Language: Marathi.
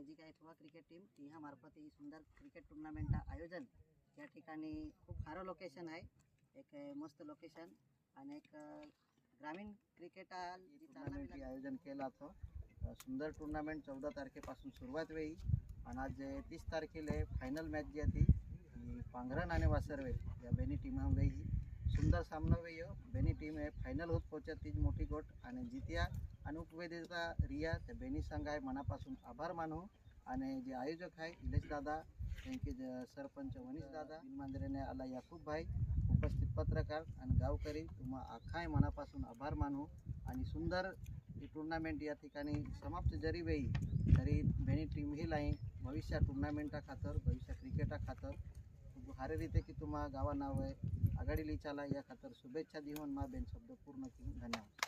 माझी काय ठेवा क्रिकेट टीम ह्या मार्फत ही सुंदर क्रिकेट टूर्नामेंट आयोजन या ठिकाणी खूप सारं लोकेशन आहे, एक मस्त लोकेशन आणि एक ग्रामीण क्रिकेट टूर्नामेंट आयोजन केलं होतं। सुंदर टूर्नामेंट 14 तारखेपासून सुरुवात होई आणि आज 30 तारखेला फायनल मॅच जी होती ती पांघरण आणि वासरवे या बेनी टीमा वेई सुंदर सामना वेई बेनी टीम है फायनल होत पोहोचत तीच मोठी गोट आणि जित्या आणि उपवेदिका रिया त्या बेनी संघ आहे मनापासून आभार मानू आणि जे आयोजक आहे इलेश दादा त्यांचे सरपंच वनीश दादा बिनमांजरेने आला याकूब भाई उपस्थित पत्रकार आणि गावकरी तुम्हा आखाय मनापासून आभार मानू आणि सुंदर ही टूर्नामेंट या ठिकाणी समाप्त जरी वेई तरी बेनी टीम ही लाई भविष्य टूर्नामेंटा खातर भविष्य क्रिकेटा खातर हारे रीते की तुम्हा गावा नाव आहे आघाडी लिचाला या खातर शुभेच्छा देऊन मा बेन शब्द पूर्ण करून धन्यवाद।